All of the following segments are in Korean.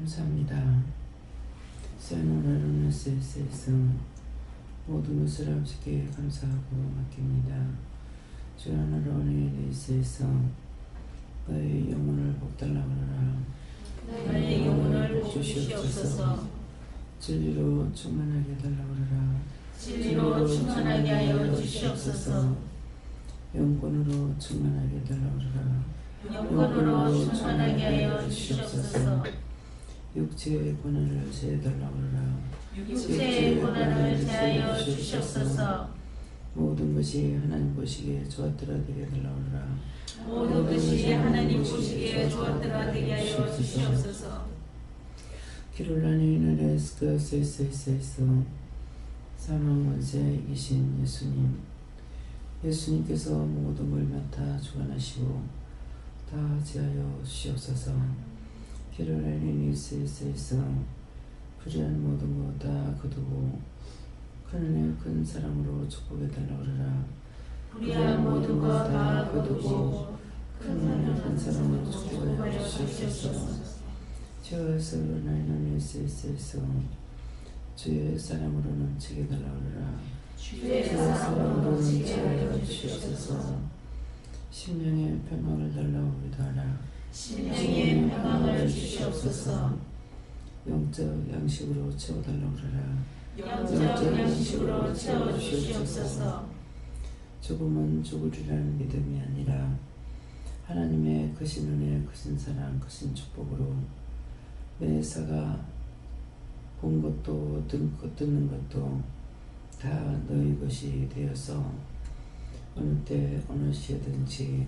감사합니다. 오늘은 SS에서 모든 것을 아버지께 감사하고 맡깁니다. 주 하나로 은혜에 있어서 너의 영혼을 복달라고 하라. 너의 영혼을 복 주시옵소서. 진리로 충만하게 해달라고 하라. 진리로 충만하게 하여 주시옵소서. 영권으로 충만하게 해달라고 하라. 영권으로 충만하게 하여 주시옵소서. 육체의 고난을 제해달라고 하라. 육체의 고난을 제하여 주시옵소서. 모든 것이 하나님 보시기에 좋았더라 되게 해달라고 하라. 모든 것이 하나님 보시기에 좋았더라 되게 하여 주시옵소서. 길을 나뉘는 에스크스에서 사망 원세 이기신 예수님께서 모든 걸 맡아 주관하시고 다 제하여 주시옵소서. 길을 나뉘는 에스에서 불의한 모든 것 다 거두고 큰 은혜 큰 사랑으로 축복해 달라고 하라. 불의한 모든 것 다 거두고 큰 은혜 큰 사랑으로 축복해 주시옵소서. 주여서 나이는 에스에서 주의 사랑으로 넘치게 달라고 하라. 주의 사랑으로 넘치게 하여 주시옵소서. 심령의 평강을 달라고 기도하라. 심령의 평강을 주시옵소서. 영적 양식으로 채워달라고 하라. 영적 양식으로 채워 주시옵소서. 죽음은 죽으리라는 믿음이 아니라 하나님의 크신 은혜, 크신 사랑, 크신 축복으로 매사가 본 것도 듣는 것도 다 너희 것이 되어서 어느 때 어느 시에든지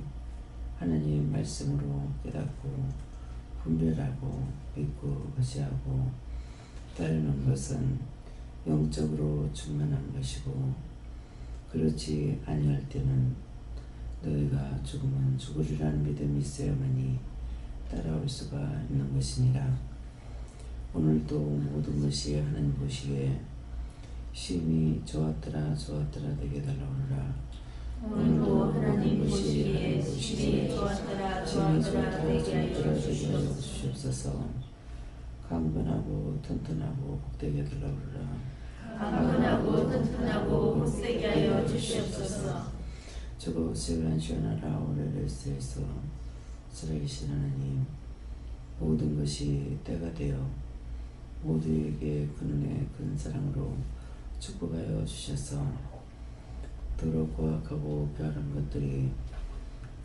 하나님 말씀으로 깨닫고 분별하고 믿고 의지하고 따르는 것은 영적으로 충만한 것이고, 그렇지 아니할 때는 너희가 죽으면 죽으리라는 믿음이 있어야만이 따라올 수가 있는 것이니라. 오늘도 모든 것이 하나님 보시기에 심히 좋았더라 되게 달라고 하라. 오늘도 하나님 보시기에 심히 좋았더라 되게 하여 주시옵소서. 강건하고 튼튼하고 복되게 달라고 하라. 강건하고 튼튼하고 복되게 하여 주시옵소서. 저거 시원하라 오레레스에서 살아계신 하나님, 모든 것이 때가 되어 모두에게 큰 은혜 큰 사랑으로 축복하여 주셔서 더러 고악하고 교활한 것들이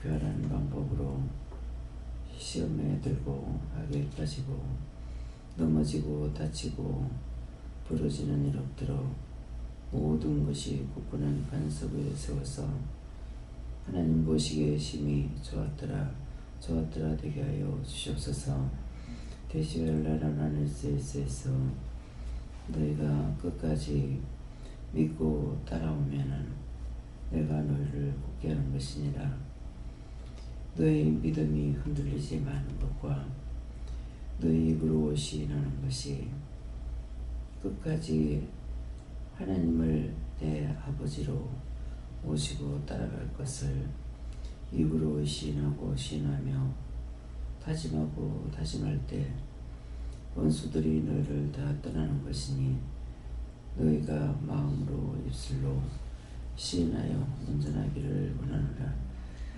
교활한 방법으로 시험에 들고 악에 빠지고 넘어지고 다치고 부러지는 일 없도록 모든 것이 굳건한 반석을 세워서 하나님 보시기에 심히 좋았더라 되게 하여 주시옵소서. 대시엘라라는 에스에서 너희가 끝까지 믿고 따라오면은 내가 너희를 굳게 하는 것이니라. 너희 믿음이 흔들리지 마는 것과 너희 입으로 시인하는 것이 끝까지 하나님을 내 아버지로 모시고 따라갈 것을 입으로 시인하고 시인하며 다짐하고 다짐할 때 원수들이 너희를 다 떠나는 것이니 너희가 마음으로 입술로 시인하여 온전하기를 원하노라.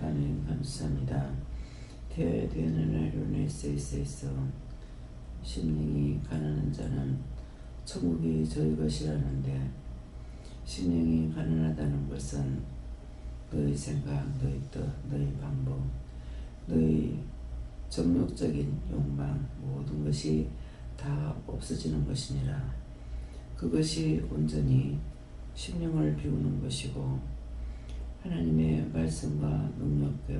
아멘. 감사합니다. 되어야 되는 에스에서 심령이 가난한 자는 천국이 저희 것이라는데, 심령이 가난하다는 것은 너희 생각, 너희 뜻, 너희 방법, 너희 정욕적인 욕망 모든 것이 다 없어지는 것이니라. 그것이 온전히 심령을 비우는 것이고 하나님의 말씀과 능력과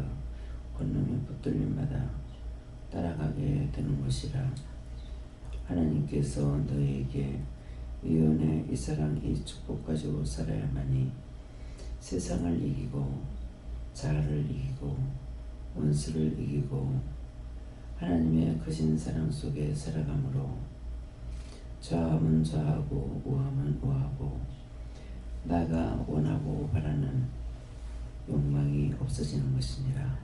권능의 붙들림마다 따라가게 되는 것이라. 하나님께서 너희에게 이 은혜, 이 사랑, 이 축복 가지고 살아야만이 세상을 이기고 자아를 이기고 원수를 이기고 하나님의 크신 사랑 속에 살아가므로 좌함은 좌하고 우함은 우하고 나가 원하고 바라는 욕망이 없어지는 것이니라.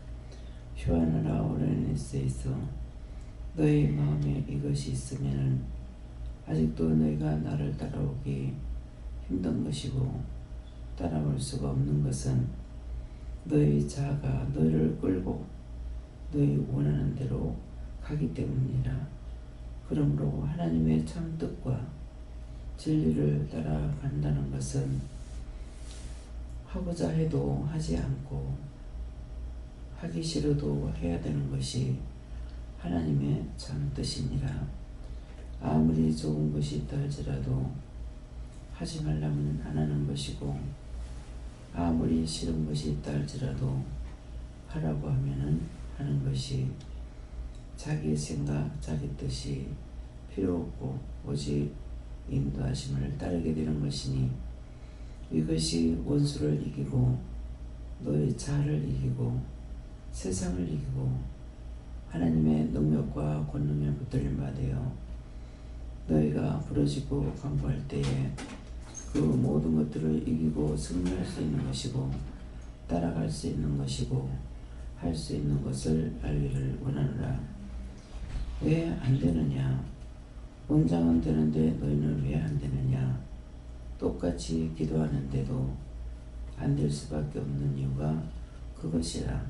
휴아나라 오레네스에서 너희 마음에 이것이 있으면은 아직도 너희가 나를 따라오기 힘든 것이고 따라올 수가 없는 것은 너희 자아가 너희를 끌고 너희 원하는 대로 가기 때문이라. 그러므로 하나님의 참 뜻과 진리를 따라간다는 것은 하고자 해도 하지 않고 하기 싫어도 해야 되는 것이 하나님의 참 뜻이니라. 아무리 좋은 것이 있다 할지라도 하지 말라면 안 하는 것이고 아무리 싫은 것이 있다 할지라도 하라고 하면은 하는 것이 자기 생각, 자기 뜻이 필요 없고 오직 인도하심을 따르게 되는 것이니 이것이 원수를 이기고 너의 자아를 이기고 세상을 이기고 하나님의 능력과 권능에 붙들림 받아요. 너희가 부러지고 강구할 때에 그 모든 것들을 이기고 승리할 수 있는 것이고 따라갈 수 있는 것이고 할 수 있는 것을 알기를 원하노라. 왜 안 되느냐? 원장은 되는데 너희는 왜 안 되느냐? 똑같이 기도하는데도 안 될 수밖에 없는 이유가 그것이라.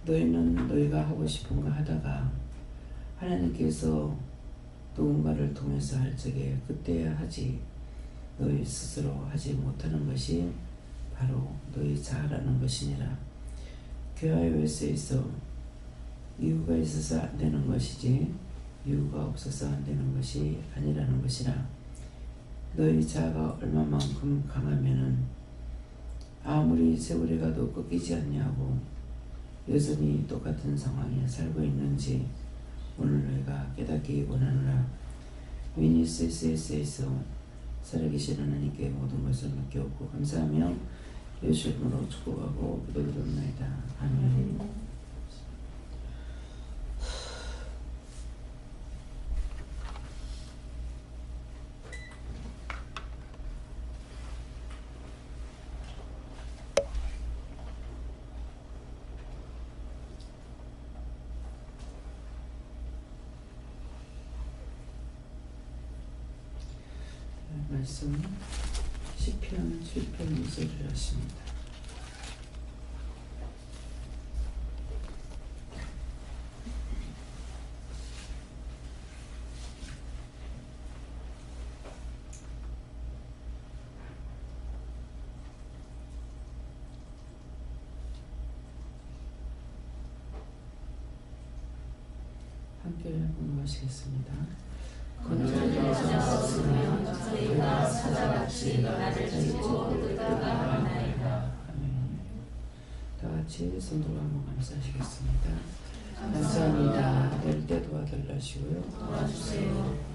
너희는 너희가 하고 싶은 거 하다가 하나님께서 누군가를 통해서 할 적에 그때야 하지 너희 스스로 하지 못하는 것이 바로 너희 자아라는 것이니라. 교회 외에서 있어 이유가 있어서 안 되는 것이지 이유가 없어서 안 되는 것이 아니라는 것이라. 너희 자아가 얼마만큼 강하면은 아무리 세월이 가도 꺾이지 않냐고 여전히 똑같은 상황에 살고 있는지 오늘 너희가 깨닫기 원하노라. 위니스에서 살아계신 하나님께 모든 것을 맡겨오고 감사하며 예수 이름으로 축복하고 기도드립니다. 아멘. 말씀 시편 7편 2절을 하십니다. 함께 공부하시겠습니다. 건전하자 없으면 저희가 사자같이 나를 짚고 뜯다가 하나이다. 아멘. 다같이 성도가 한번 감사하시겠습니다. 감사합니다. 낼 때 도와달라 하시고요. 도와주세요.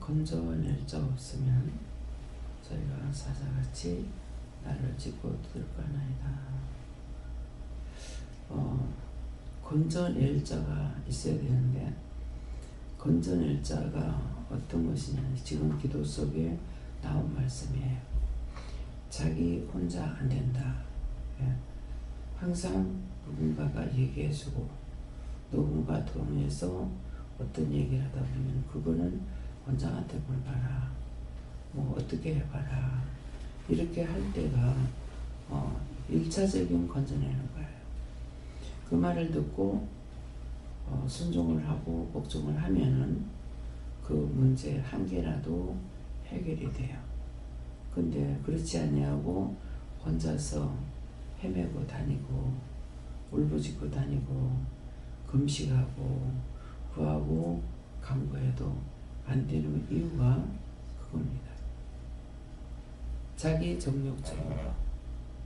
건져낼 자 없으면 저희가 사자같이 나를 짚고 뜯을 거나이다. 건져낼 자가 있어야 되는데 건져낼 자가 어떤 것이냐, 지금 기도 속에 나온 말씀이에요. 자기 혼자 안 된다. 항상 누군가가 얘기해주고 누군가 통해서 어떤 얘기를 하다 보면 그거는 원장한테 뭘 봐라, 뭐 어떻게 해봐라, 이렇게 할 때가 1차적인 건져내는 거예요. 그 말을 듣고 순종을 하고 복종을 하면은 그 문제 한 개라도 해결이 돼요. 근데 그렇지 아니하고 혼자서 헤매고 다니고 울부짖고 다니고 금식하고 구하고 간구해도 안 되는 이유가 그겁니다. 자기 정욕적인 거,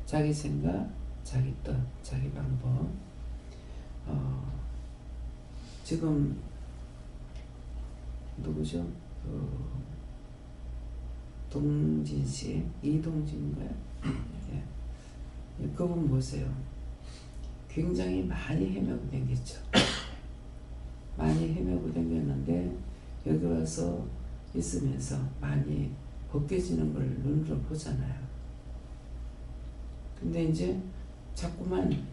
자기 생각, 자기 뜻, 자기 방법. 지금 누구죠? 동진씨, 이동진인가요? 예. 그분 보세요. 굉장히 많이 헤매고 댕겼죠. 많이 헤매고 댕겼는데 여기 와서 있으면서 많이 벗겨지는 걸 눈으로 보잖아요. 근데 이제 자꾸만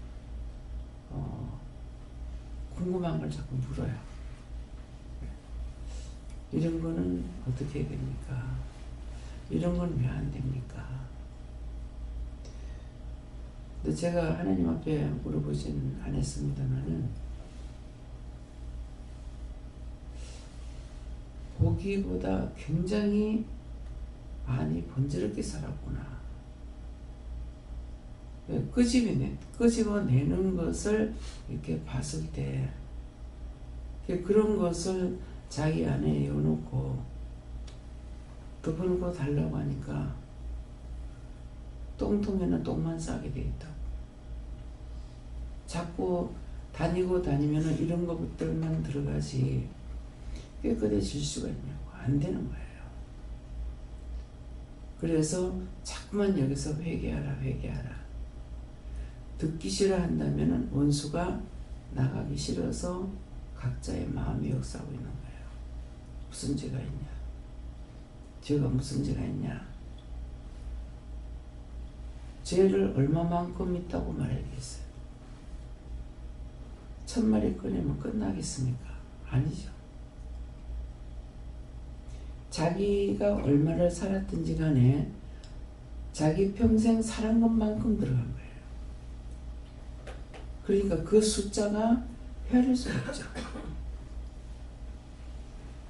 궁금한 걸 자꾸 물어요. 이런 거는 어떻게 해야 됩니까? 이런 건 왜 안 됩니까? 근데 제가 하나님 앞에 물어보진 않았습니다만은 보기보다 굉장히 많이 번지르게 살았구나. 끄집어내는 것을 이렇게 봤을 때 그런 것을 자기 안에 넣어놓고 덮어놓고 달라고 하니까 똥통에는 똥만 싸게 돼 있다고. 자꾸 다니면은 이런 것들만 들어가지 깨끗해질 수가 있냐고. 안 되는 거예요. 그래서 자꾸만 여기서 회개하라. 듣기 싫어한다면은 원수가 나가기 싫어서 각자의 마음이 역사하고 있는 거예요. 무슨 죄가 있냐? 죄가 무슨 죄가 있냐? 죄를 얼마만큼 있다고 말하겠어요? 1000마리 꺼내면 끝나겠습니까? 아니죠. 자기가 얼마를 살았든지 간에 자기 평생 살은 것만큼 들어간 거예요. 그러니까 그 숫자가 헤아릴 수 없죠.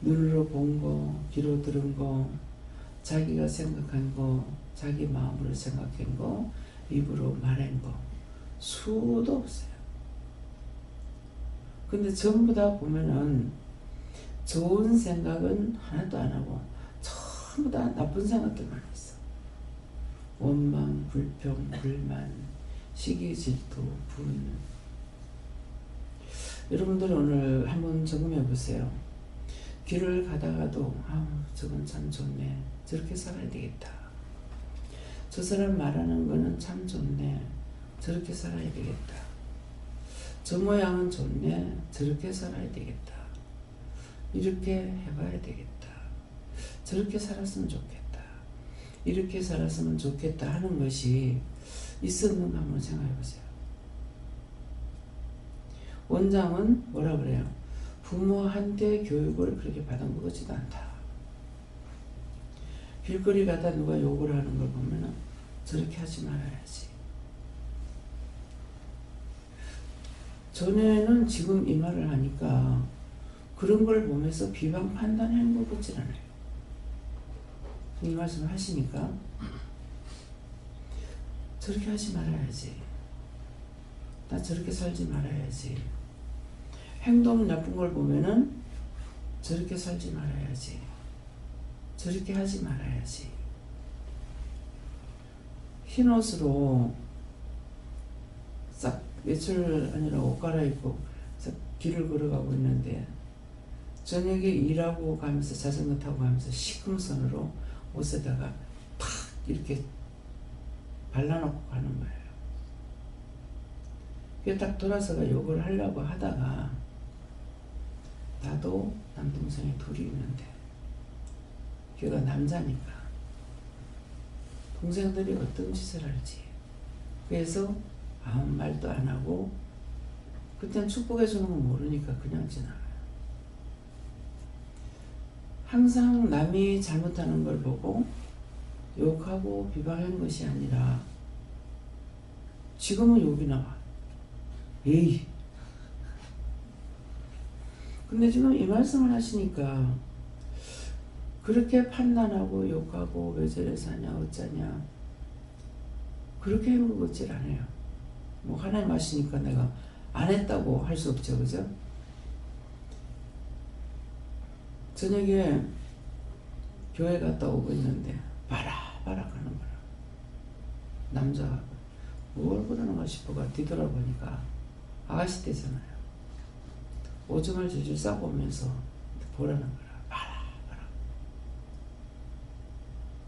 눈으로 본 거, 귀로 들은 거, 자기가 생각한 거, 자기 마음으로 생각한 거, 입으로 말한 거, 수도 없어요. 근데 전부 다 보면은 좋은 생각은 하나도 안 하고 전부 다 나쁜 생각들만 있어. 원망, 불평, 불만, 시기, 질투, 분. 여러분들 오늘 한번 점검해 보세요. 길을 가다가도 저건 참 좋네. 저렇게 살아야 되겠다. 저 사람 말하는 거는 참 좋네. 저렇게 살아야 되겠다. 저 모양은 좋네. 저렇게 살아야 되겠다. 이렇게 해봐야 되겠다. 저렇게 살았으면 좋겠다. 이렇게 살았으면 좋겠다 하는 것이 있었는가 한번 생각해 보세요. 원장은 뭐라 그래요? 부모한테 교육을 그렇게 받은 것 같지도 않다. 길거리 가다 누가 욕을 하는 걸 보면 저렇게 하지 말아야지. 전에는 지금 이 말을 하니까 그런 걸 보면서 비방 판단하는 것 같지 않아요. 이 말씀을 하시니까 저렇게 하지 말아야지. 나 저렇게 살지 말아야지. 행동 나쁜 걸 보면은 저렇게 살지 말아야지. 저렇게 하지 말아야지. 흰 옷으로 싹 외출 아니라 옷 갈아입고 싹 길을 걸어가고 있는데 저녁에 일하고 가면서 자전거 타고 가면서 시큼선으로 옷에다가 탁 이렇게 발라놓고 가는 거예요. 그게 딱 돌아서가 욕을 하려고 하다가 나도 남동생이 둘이 있는데 걔가 남자니까 동생들이 어떤 짓을 할지 그래서 아무 말도 안 하고 그때는 축복해주는 건 모르니까 그냥 지나가요. 항상 남이 잘못하는 걸 보고 욕하고 비방하는 것이 아니라 지금은 욕이 나와. 에이. 근데 지금 이 말씀을 하시니까 그렇게 판단하고 욕하고 왜 저래 사냐 어쩌냐 그렇게 하는 것 같질 않아요. 뭐 하나님 아시니까 내가 안 했다고 할 수 없죠. 그죠? 저녁에 교회 갔다 오고 있는데 바라바라 가는 거라. 남자가 뭘 그러는가 싶어가 뒤돌아보니까 아가씨 때잖아요. 오줌을 질질 싸고 오면서 보라는 거라. 바라바라.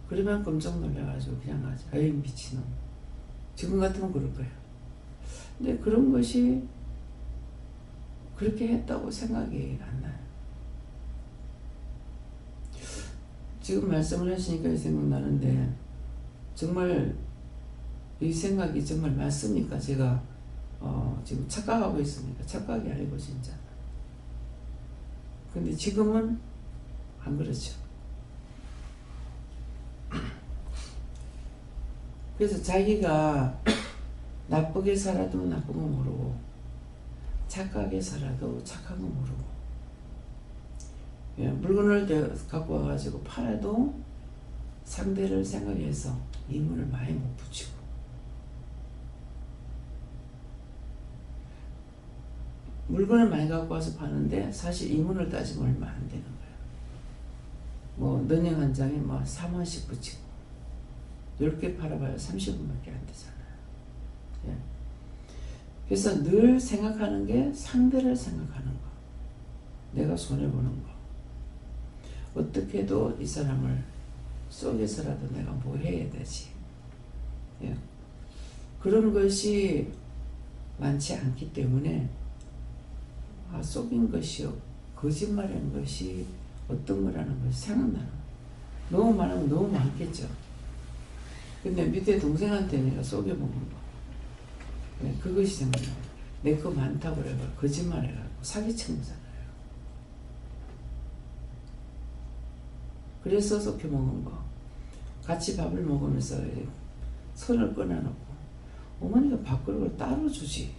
그러면 깜짝 놀라가지고 그냥 가지. 에이 미친놈. 지금 같으면 그럴 거예요. 근데 그런 것이 그렇게 했다고 생각이 안 나요. 지금 말씀을 하시니까 생각나는데 정말 이 생각이 정말 맞습니까? 제가 지금 착각하고 있습니까? 착각이 아니고 진짜. 근데 지금은 안 그렇죠. 그래서 자기가 나쁘게 살아도 나쁜 거 모르고 착하게 살아도 착한 거 모르고 물건을 갖고 와가지고 팔아도 상대를 생각해서 이문을 많이 못 붙이고 물건을 많이 갖고 와서 파는데 사실 이문을 따지면 얼마 안 되는 거예요. 뭐 너녕 한 장에 뭐 3원씩 붙이고 10개 팔아봐야 30원밖에 안 되잖아요. 예. 그래서 늘 생각하는 게 상대를 생각하는 거, 내가 손해보는 거, 어떻게 해도 이 사람을 속여서라도 내가 뭐 해야 되지. 예. 그런 것이 많지 않기 때문에 속인 것이요, 거짓말한 것이 어떤 거라는 것이 생각나는 거예요. 너무 많으면 너무 많겠죠. 근데 밑에 동생한테 내가 속여먹은 거, 네, 그것이 생각나요. 내 거 많다고 그래가 거짓말 해가지고 사기친 거잖아요. 그래서 속여먹은 거. 같이 밥을 먹으면서 선을 끊어놓고 어머니가 밥그릇을 따로 주지.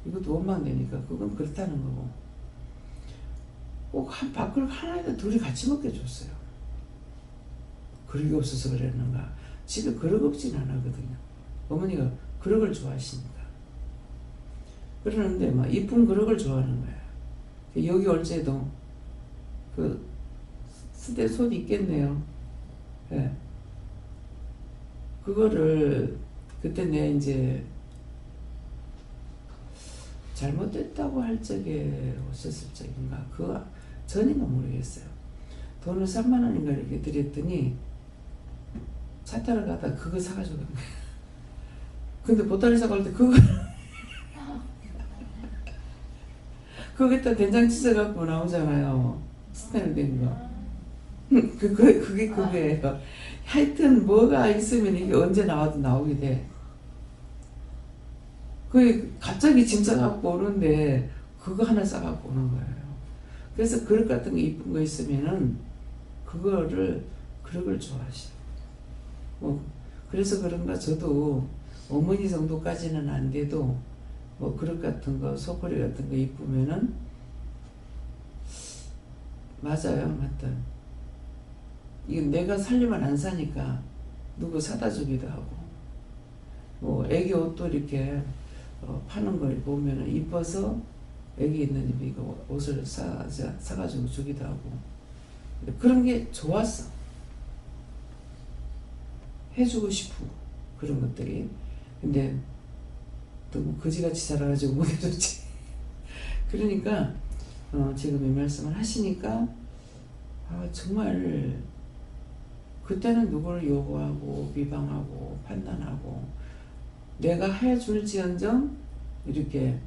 이것도 원망되니까 그건 그렇다는 거고, 꼭 한 밥그릇 하나에다 둘이 같이 먹게 줬어요. 그릇이 없어서 그랬는가. 집에 그릇 없진 않았거든요. 어머니가 그릇을 좋아하시니까. 그러는데 막 이쁜 그릇을 좋아하는 거야. 여기 올 때도 그 스테 손 있겠네요. 예. 그거를 그때 내 이제 잘못됐다고 할 적에 오셨을 적인가 그 전인가 모르겠어요. 돈을 3만 원인가 이렇게 드렸더니 차 타러 가다 그거 사가지고 간 거예요. 근데 보따리 사고 할 때 그거 거기다 된장찌개 갖고 나오잖아요. 스테일 된 거. 그게 그거예요. 하여튼 뭐가 있으면 이게 언제 나와도 나오게 돼. 그 갑자기 짐 싸갖고 오는데 그거 하나 싸갖고 오는 거예요. 그래서 그릇 같은 거 이쁜 거 있으면은 그거를 그릇을 좋아하셔. 뭐 그래서 그런가 저도 어머니 정도까지는 안 돼도 뭐 그릇 같은 거 소쿠리 같은 거 이쁘면은 맞아요, 맞다. 이게 내가 살려면 안 사니까 누구 사다 주기도 하고, 뭐 애기 옷도 이렇게 파는 걸 보면 이뻐서 애기 있는 집에 이거 옷을 사가지고 주기도 하고, 그런 게 좋았어. 해주고 싶고 그런 것들이. 근데 너무 거지같이 살아가지고 못 해줬지. 그러니까 지금 이 말씀을 하시니까 정말 그때는 누구를 요구하고 비방하고 판단하고 내가 해줄지언정 이렇게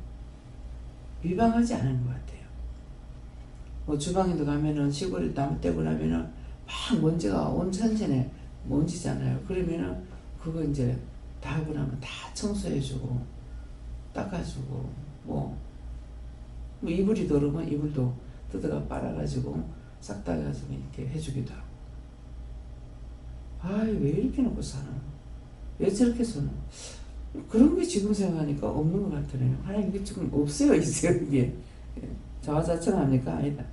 비방하지 않은 것 같아요. 뭐 주방에도 가면은 시골에 나무 떼고 나면은 막 먼지가 온 천천에 먼지잖아요. 그러면은 그거 이제 다 하고 나면 다 청소해주고 닦아주고 뭐 이불이 더러우면 이불도 뜯어가 빨아가지고 싹 닦아가지고 이렇게 해주기도 하고. 왜 이렇게 놓고 사나? 왜 저렇게 사나? 그런 게 지금 생각하니까 없는 것 같으네요. 하나님 이게 지금 없어요, 있어요, 이게. 자화자찬합니까? 아니다.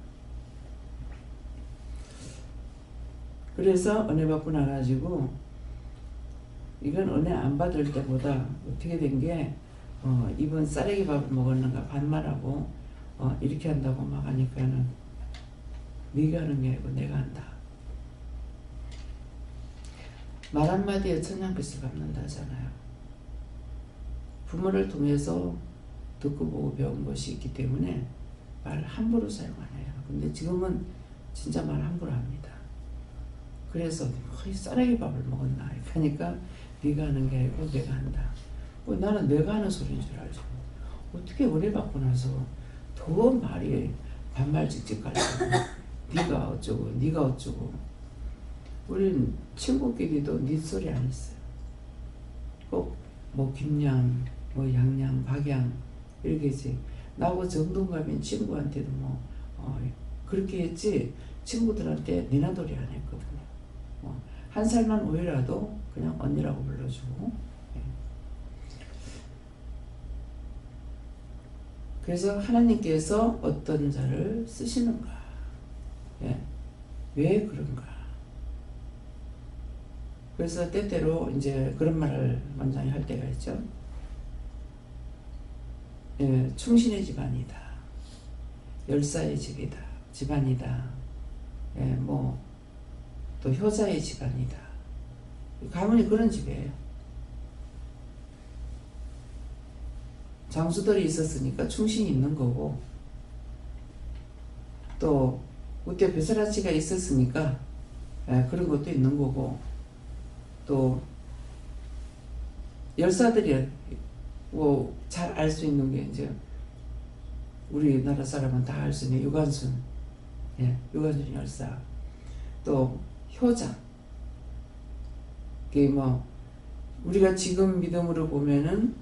그래서 은혜 받고 나가지고 이건 은혜 안 받을 때보다 어떻게 된 게 이번 쌀래기 밥을 먹었는가 반말하고 이렇게 한다고 막 하니까는 네가 하는 게 아니고 내가 한다. 말 한마디에 천냥빚을 갚는다 하잖아요. 부모를 통해서 듣고 보고 배운 것이 있기 때문에 말 함부로 사용 안 해요. 근데 지금은 진짜 말 함부로 합니다. 그래서 거의 쌀래기 밥을 먹었나 하니까 네가 하는 게 아니고 내가 한다. 나는 내가 하는 소리인 줄 알죠. 어떻게 은혜 받고 나서 더 말이 반말 직직거리고 네가 어쩌고 네가 어쩌고. 우린 친구끼리도 네 소리 안 했어요. 꼭 뭐 김양 뭐 양양 박양 이렇게지. 나하고 정동갑인 친구한테도 뭐 그렇게 했지 친구들한테 니나돌이 안 했거든요. 한 살만 오해라도 그냥 언니라고 불러주고. 그래서 하나님께서 어떤 자를 쓰시는가? 왜 그런가? 그래서 때때로 이제 그런 말을 원장이 할 때가 있죠. 충신의 집안이다. 열사의 집안이다. 뭐 또 효자의 집안이다. 가문이 그런 집이에요. 장수들이 있었으니까 충신이 있는 거고, 또 우때 벼슬아치가 있었으니까 그런 것도 있는 거고, 또 열사들이 뭐 잘 알 수 있는 게 이제 우리나라 사람은 다 알 수 있는 유관순, 유관순 열사, 또 효자. 그게 뭐 우리가 지금 믿음으로 보면은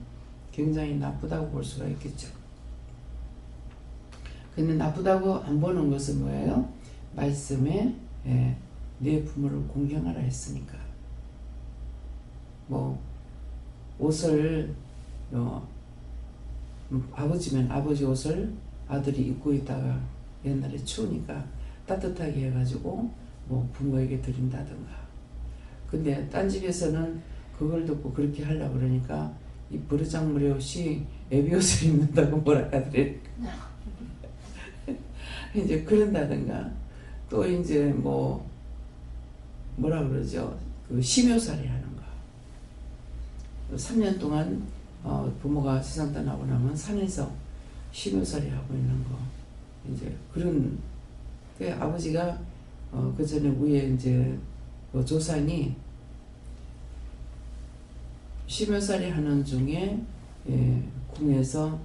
굉장히 나쁘다고 볼 수가 있겠죠. 근데 나쁘다고 안 보는 것은 뭐예요? 말씀에 내 부모를 공경하라 했으니까. 뭐 옷을 아버지면 아버지 옷을 아들이 입고 있다가 옛날에 추우니까 따뜻하게 해가지고 뭐 부모에게 드린다든가. 근데 딴 집에서는 그걸 듣고 그렇게 하려고 그러니까 이 버르장머리 없이 애비옷을 입는다고 뭐라 하더래. 이제 그런다든가. 또 이제 뭐라 그러죠. 그 심효살이 하는 거. 3년 동안 부모가 세상 떠나고 나면 산에서 심효살이 하고 있는 거. 이제 그런 그 아버지가 그 전에 위에 이제 그 조상이 심효살이 하는 중에 궁에서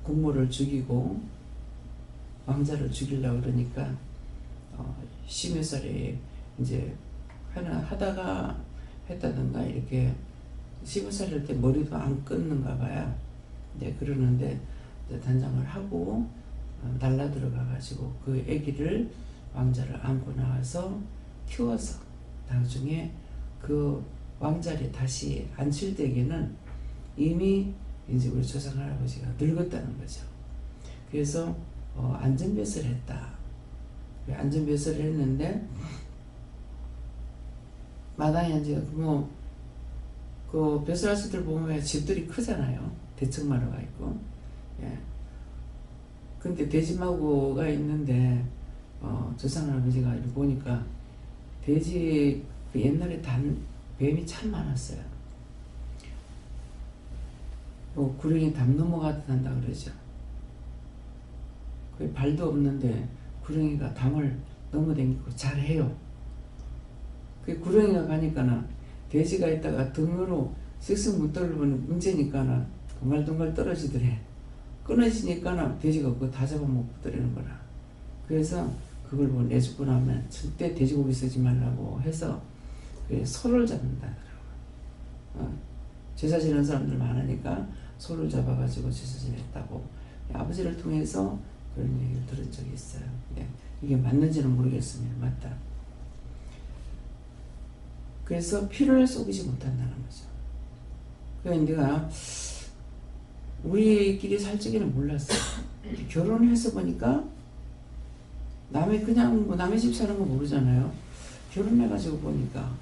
국모를 죽이고 왕자를 죽이려고 그러니까 심효살이 이제 하나 하다가 했다든가 이렇게 심효살이 할 때 머리도 안 끊는가 봐요. 이제 그러는데 이제 단장을 하고 날라 들어가 가지고 그 아기를 왕자를 안고 나와서 키워서 나중에 그 왕자리 다시 앉힐 때에는 이미 이제 우리 조상 할아버지가 늙었다는 거죠. 그래서 안전벼슬을 했다. 안전벼슬을 했는데 마당에 이제 그 벼슬하시들 보면 집들이 크잖아요. 대청마루가 있고. 근데 돼지마구가 있는데 조상 할아버지가 이렇게 보니까 돼지 그 옛날에 뱀이 참 많았어요. 구렁이 담 넘어간다 그러죠. 그 발도 없는데 구렁이가 담을 넘어다니고 잘해요. 그 구렁이가 가니까는 돼지가 있다가 등으로 쓱쓱 못 떨어보면 문제니까는 동갈동갈 떨어지더래. 끊어지니까는 돼지가 그거 다 잡아먹고 버리는 거라. 그래서 그걸 뭐 내주고 나면 절대 돼지고기 쓰지 말라고 해서 소를 잡는다더라고요. 제사 지내는 사람들 많으니까 소를 잡아가지고 제사 지냈다고 아버지를 통해서 그런 얘기를 들은 적이 있어요. 이게 맞는지는 모르겠습니다. 맞다. 그래서 피를 속이지 못한다는 거죠. 그러니까 내가 우리끼리 살 적에는 몰랐어요. 결혼해서 보니까 남의 그냥 뭐 남의 집 사는 거 모르잖아요. 결혼해가지고 보니까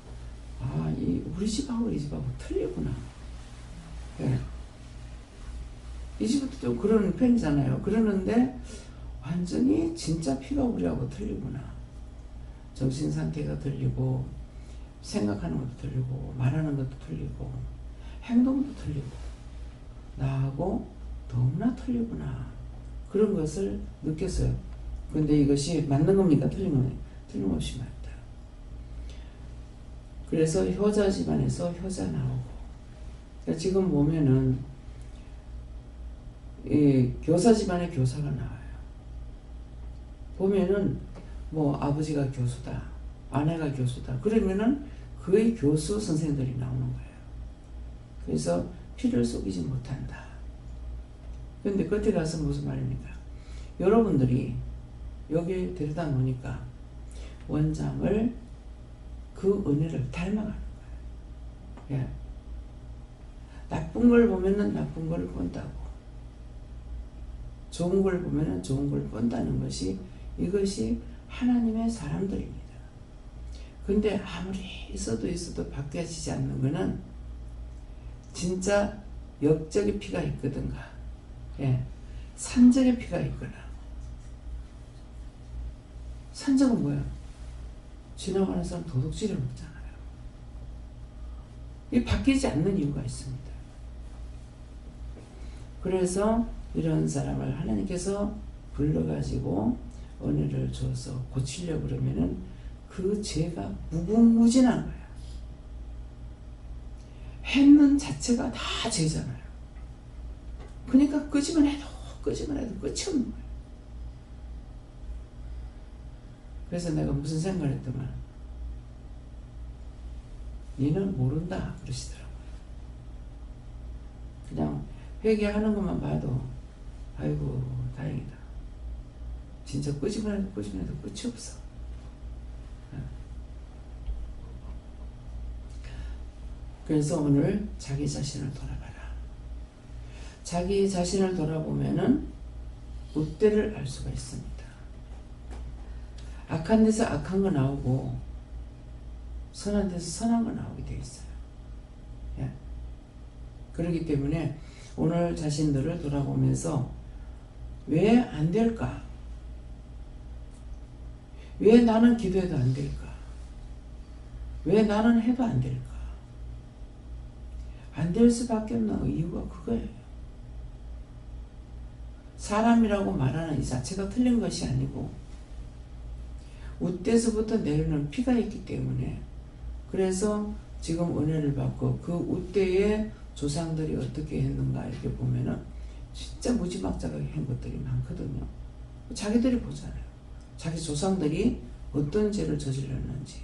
우리 집하고 이 집하고 틀리구나. 예. 이 집도 좀 그런 편이잖아요. 그러는데 완전히 진짜 피가 우리하고 틀리구나. 정신 상태가 틀리고 생각하는 것도 틀리고 말하는 것도 틀리고 행동도 틀리고 나하고 너무나 틀리구나. 그런 것을 느꼈어요. 근데 이것이 맞는 겁니까? 틀림없이 맞다. 그래서 효자 집안에서 효자 나오고, 그러니까 지금 보면은 이 교사 집안에 교사가 나와요. 보면은 뭐 아버지가 교수다, 아내가 교수다. 그러면은 그의 교수 선생들이 나오는 거예요. 그래서 피를 속이지 못한다. 근데 끝에 가서 무슨 말입니까? 여러분들이 여기 데려다 놓으니까 원장을 그 은혜를 닮아가는 거예요. 예. 나쁜 걸 보면은 나쁜 걸 본다고, 좋은 걸 보면은 좋은 걸 본다는 것이, 이것이 하나님의 사람들입니다. 근데 아무리 있어도 바뀌어지지 않는 것은 진짜 역적의 피가 있거든가, 예, 산적의 피가 있거나. 산적은 뭐야? 지나가는 사람 도둑질을 먹잖아요. 이 바뀌지 않는 이유가 있습니다. 그래서 이런 사람을 하나님께서 불러가지고 은혜를 줘서 고치려고 그러면은 그 죄가 무궁무진한 거예요. 했는 자체가 다 죄잖아요. 그러니까 끄지만 해도 끝이 없는 거예요. 그래서 내가 무슨 생각을 했더만, 니는 모른다 그러시더라고요. 그냥 회개하는 것만 봐도 아이고 다행이다. 진짜 끄지만 해도 끝이 없어. 그래서 오늘 자기 자신을 돌아봐라. 자기 자신을 돌아보면은 웃대를 알 수가 있습니다. 악한 데서 악한 거 나오고 선한 데서 선한 거 나오게 되어 있어요. 예. 그렇기 때문에 오늘 자신들을 돌아보면서 왜 안 될까? 왜 나는 기도해도 안 될까? 왜 나는 해도 안 될까? 안 될 수밖에 없는 이유가 그거예요. 사람이라고 말하는 이 자체가 틀린 것이 아니고 우때서부터 내려오는 피가 있기 때문에, 그래서 지금 은혜를 받고 그 우때의 조상들이 어떻게 했는가 이렇게 보면은 진짜 무지막지하게 한 것들이 많거든요. 자기들이 보잖아요. 자기 조상들이 어떤 죄를 저질렀는지.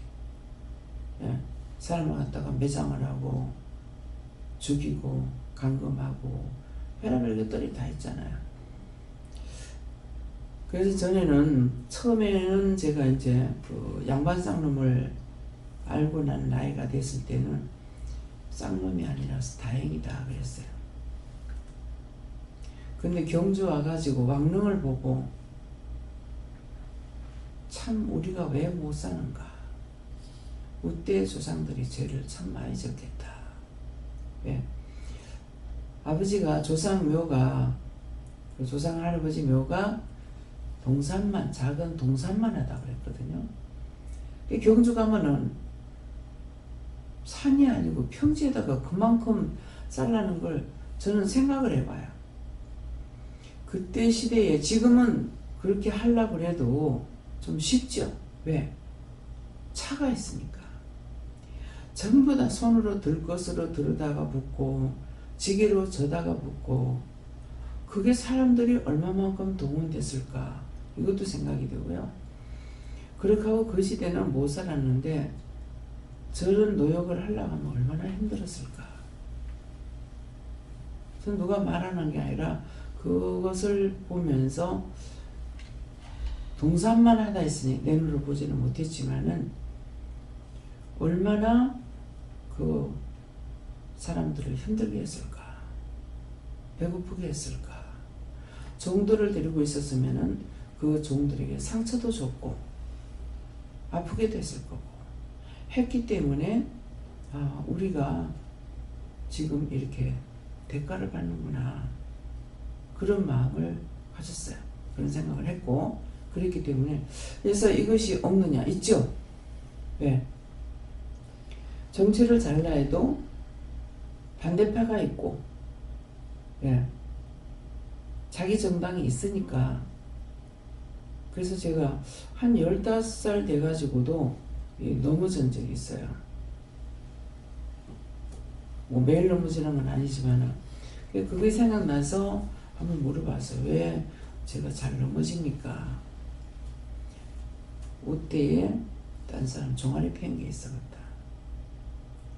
예. 사람을 갖다가 매장을 하고 죽이고 감금하고 별의별 것들이 다 있잖아요. 그래서 전에는 처음에는 제가 이제 그 양반 쌍놈을 알고 난 나이가 됐을 때는 쌍놈이 아니라서 다행이다 그랬어요. 근데 경주 와가지고 왕릉을 보고 참 우리가 왜 못 사는가. 우때의 조상들이 죄를 참 많이 졌겠다. 왜? 아버지가 조상 할아버지 묘가 동산만, 작은 동산만 하다 그랬거든요. 경주 가면은 산이 아니고 평지에다가 그만큼 쌀라는 걸 저는 생각을 해봐요. 그때 시대에, 지금은 그렇게 하려고 해도 좀 쉽죠. 왜? 차가 있으니까. 전부 다 손으로 들 것으로 들여다가 붓고 지게로 져다가 붓고, 그게 사람들이 얼마만큼 동원됐을까, 이것도 생각이 되고요. 그렇게 하고 그 시대는 못 살았는데 저런 노역을 하려고 하면 얼마나 힘들었을까. 전 누가 말하는 게 아니라 그것을 보면서 동산만 하다 했으니 내 눈으로 보지는 못했지만은 얼마나 그 사람들을 힘들게 했을까, 배고프게 했을까. 종들을 데리고 있었으면은 그 종들에게 상처도 줬고 아프게도 했을 거고 했기 때문에 우리가 지금 이렇게 대가를 받는구나. 그런 마음을 가졌어요. 그런 생각을 했고, 그랬기 때문에, 그래서 이것이 없느냐? 있죠? 왜? 정치를 잘라 해도 반대파가 있고, 예. 자기 정당이 있으니까. 그래서 제가 한 15살 돼가지고도 넘어진 적이 있어요. 뭐 매일 넘어지는 건 아니지만, 그게 생각나서 한번 물어봤어요. 왜 제가 잘 넘어집니까? 우때에 딴 사람 종아리 팽개 있어봤다.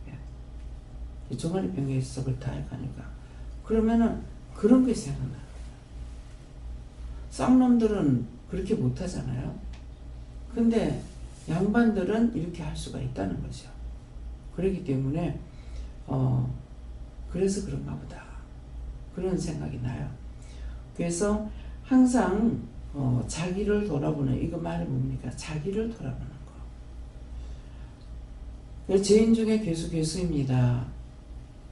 예. 종아리 팽개 있어봤다 하니까. 그러면은 그런 게 생각나요. 쌍놈들은 그렇게 못하잖아요. 근데 양반들은 이렇게 할 수가 있다는 거죠. 그렇기 때문에 그래서 그런가 보다. 그런 생각이 나요. 그래서 항상 자기를 돌아보는, 이거 말이 뭡니까? 자기를 돌아보는 거. 죄인 중에 괴수입니다.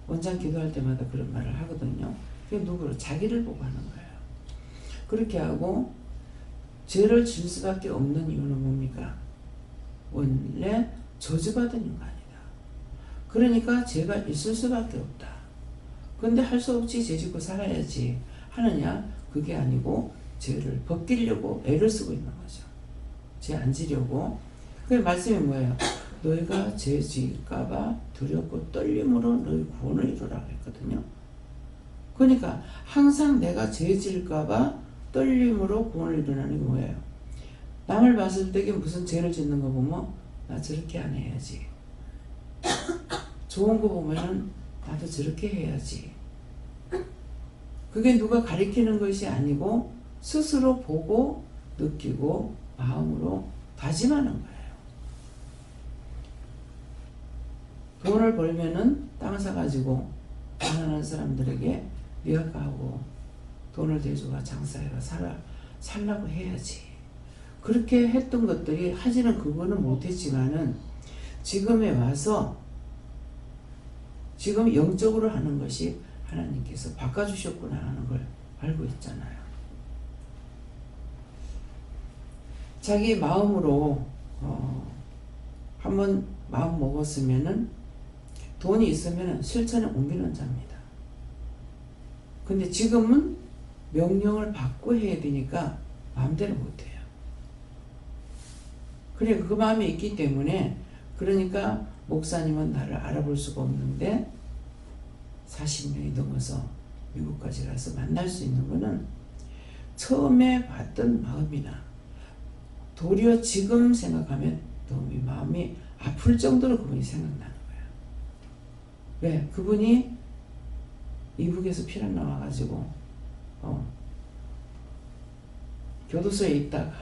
원장 기도할 때마다 그런 말을 하거든요. 그게 누구를? 자기를 보고 하는 거예요. 그렇게 하고 죄를 질 수밖에 없는 이유는 뭡니까? 원래 저주받은 인간이다. 그러니까 죄가 있을 수밖에 없다. 근데 할 수 없지, 죄 짓고 살아야지 하느냐? 그게 아니고 죄를 벗기려고 애를 쓰고 있는 거죠. 죄 안 지려고. 그 말씀이 뭐예요? 너희가 죄 지을까봐 두렵고 떨림으로 너희 구원을 이루라고 했거든요. 그러니까 항상 내가 죄 지을까봐 떨림으로 구원을 이루라는 게 뭐예요? 남을 봤을 때 무슨 죄를 짓는 거 보면 나 저렇게 안 해야지. 좋은 거 보면은 나도 저렇게 해야지. 그게 누가 가리키는 것이 아니고 스스로 보고 느끼고 마음으로 다짐하는 거예요. 돈을 벌면은 땅 사가지고 가난한 사람들에게 네가 가고 돈을 대줘가 장사해가 살라고 해야지. 그렇게 했던 것들이, 하지는 그거는 못했지만은 지금에 와서 지금 영적으로 하는 것이 하나님께서 바꿔주셨구나 하는 걸 알고 있잖아요. 자기 마음으로 한번 마음 먹었으면은 돈이 있으면은 실천에 옮기는 자입니다. 근데 지금은 명령을 받고 해야 되니까 마음대로 못해요. 그래, 그 마음이 있기 때문에, 그러니까 목사님은 나를 알아볼 수가 없는데 40년이 넘어서 미국까지 가서 만날 수 있는 거는 처음에 봤던 마음이나 도리어 지금 생각하면 너무 마음이 아플 정도로 그분이 생각나는 거예요. 왜? 그분이 이북에서 피난 나와가지고 교도소에 있다가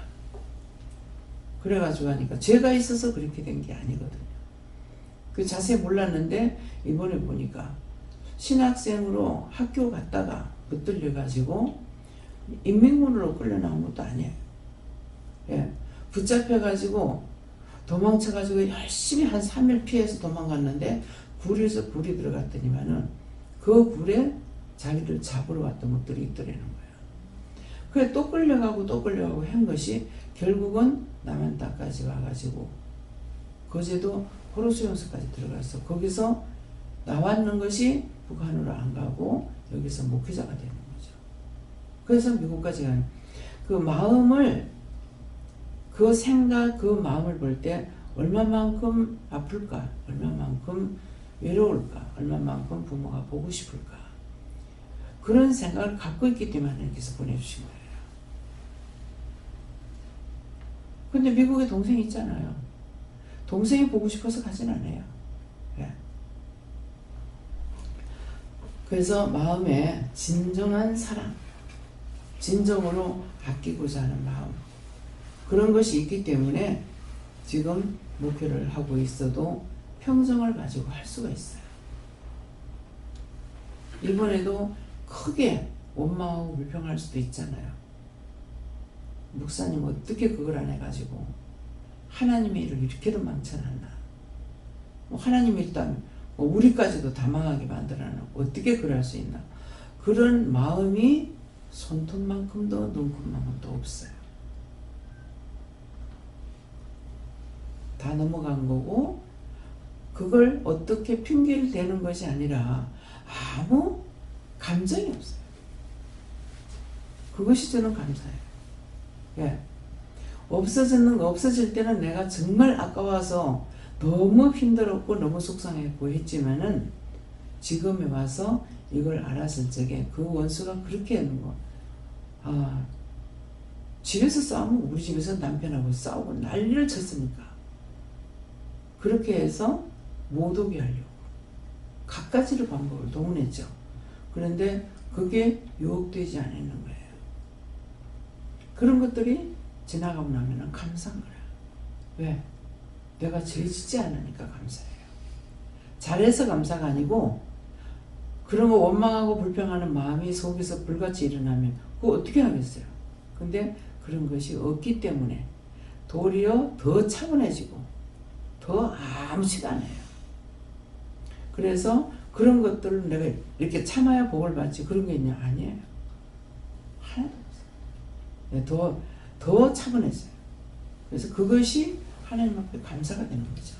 그래가지고 하니까 죄가 있어서 그렇게 된 게 아니거든요. 그 자세히 몰랐는데 이번에 보니까 신학생으로 학교 갔다가 붙들려가지고 인민군으로 끌려나온 것도 아니에요. 예, 붙잡혀가지고 도망쳐가지고 열심히 한 3일 피해서 도망갔는데 굴에서 불이 들어갔더니만은 그 굴에 자기를 잡으러 왔던 것들이 있더라는 거예요. 그래 또 끌려가고 한 것이 결국은 남한 땅까지 와가지고 거제도 포로수용소까지 들어가서 거기서 나왔는 것이 북한으로 안 가고 여기서 목회자가 되는 거죠. 그래서 미국까지 가는 그 마음을, 그 생각, 그 마음을 볼 때 얼마만큼 아플까, 얼마만큼 외로울까, 얼마만큼 부모가 보고 싶을까, 그런 생각을 갖고 있기 때문에 하나님께서 보내주신 거예요. 근데 미국에 동생이 있잖아요. 동생이 보고 싶어서 가진 않아요. 네. 그래서 마음에 진정한 사랑, 진정으로 아끼고자 하는 마음, 그런 것이 있기 때문에 지금 목회를 하고 있어도 평정을 가지고 할 수가 있어요. 이번에도 크게 원망하고 불평할 수도 있잖아요. 목사님 어떻게 그걸 안 해가지고 하나님의 일을 이렇게도 망쳐놨나. 뭐 하나님이 일단 뭐 우리까지도 다 망하게 만들어놓고 어떻게 그럴 수 있나. 그런 마음이 손톱만큼도 눈곱만큼도 없어요. 다 넘어간 거고, 그걸 어떻게 핑계를 대는 것이 아니라 아무 감정이 없어요. 그것이 저는 감사해요. 예. 없어질 때는 내가 정말 아까워서 너무 힘들었고 너무 속상했고 했지만은 지금에 와서 이걸 알았을 적에 그 원수가 그렇게 하는 거. 아, 집에서 싸우면 우리 집에서 남편하고 싸우고 난리를 쳤으니까. 그렇게 해서 못 오게 하려고 갖가지로 방법을 동원했죠. 그런데 그게 유혹되지 않는 거예요. 그런 것들이 지나가고 나면 감사한 거예요. 왜? 내가 죄 짓지 않으니까 감사해요. 잘해서 감사가 아니고, 그런 거 원망하고 불평하는 마음이 속에서 불같이 일어나면 그거 어떻게 하겠어요? 근데 그런 것이 없기 때문에 도리어 더 차분해지고 더 아무렇지도 않아요. 그래서 그런 것들을 내가 이렇게 참아야 복을 받지, 그런 게 있냐? 아니에요. 하나도 없어요. 더 차분해져요. 그래서 그것이 하나님 앞에 감사가 되는 거죠.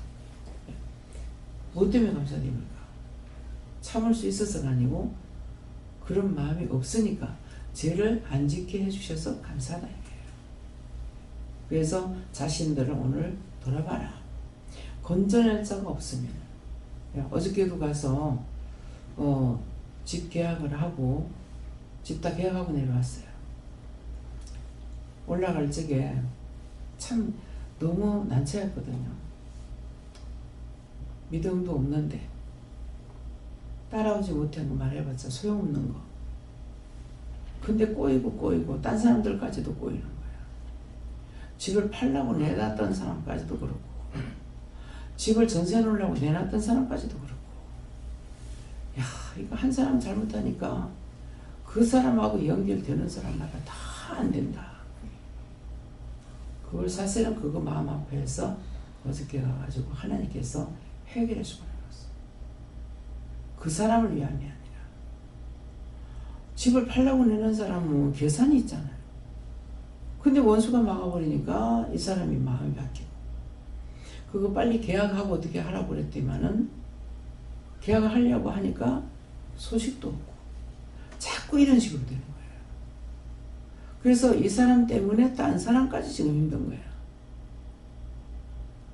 뭐 때문에 감사드립니까? 참을 수 있어서가 아니고 그런 마음이 없으니까 죄를 안 짓게 해주셔서 감사하다 이거예요. 그래서 자신들을 오늘 돌아봐라. 건져낼 자가 없으면, 어저께도 가서 집 계약을 하고 집 다 계약하고 내려왔어요. 올라갈 적에 참 너무 난처했거든요. 믿음도 없는데 따라오지 못한 거 말해봤자 소용없는 거. 근데 꼬이고 딴 사람들까지도 꼬이는 거야. 집을 팔려고 내놨던 사람까지도 그렇고, 집을 전세 놓으려고 내놨던 사람까지도 그렇고. 야, 이거 한 사람 잘못하니까 그 사람하고 연결되는 사람마다 다 안 된다. 그걸 사실은 그거 마음 앞에서 어저께 가가지고 하나님께서 해결해 주고 나갔어. 그 사람을 위함이 아니라. 집을 팔려고 내는 사람은 계산이 있잖아요. 근데 원수가 막아버리니까 이 사람이 마음이 바뀌고, 그거 빨리 계약하고 어떻게 하라고 그랬더니만은 계약을 하려고 하니까 소식도 없고 자꾸 이런 식으로 되는 거예요. 그래서 이 사람 때문에 딴 사람까지 지금 힘든 거예요.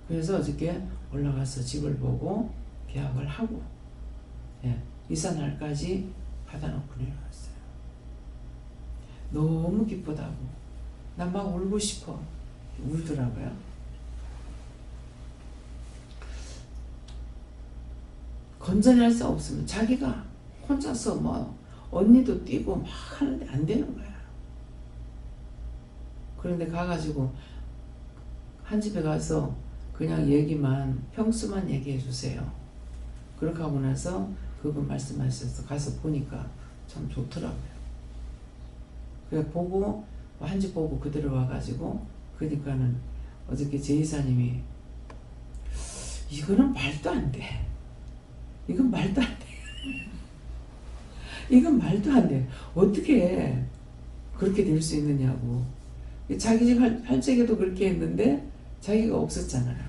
그래서 어저께 올라가서 집을 보고 계약을 하고, 이사 날까지 받아놓고 내려왔어요. 너무 기쁘다고. 난 막 울고 싶어. 울더라고요. 건져낼 수 없으면 자기가 혼자서 뭐 언니도 뛰고 막 하는데 안 되는 거야. 그런데 가가지고 한 집에 가서 그냥 얘기만, 평수만 얘기해 주세요. 그렇게 하고 나서 그분 말씀하셔서 가서 보니까 참 좋더라고요. 그래 보고 한 집 보고 그대로 와가지고, 그러니까는 어저께 제 이사님이 이거는 말도 안 돼. 이건 말도 안 돼. 이건 말도 안 돼. 어떻게 그렇게 될 수 있느냐고. 자기 집 할 적에도 그렇게 했는데 자기가 없었잖아요.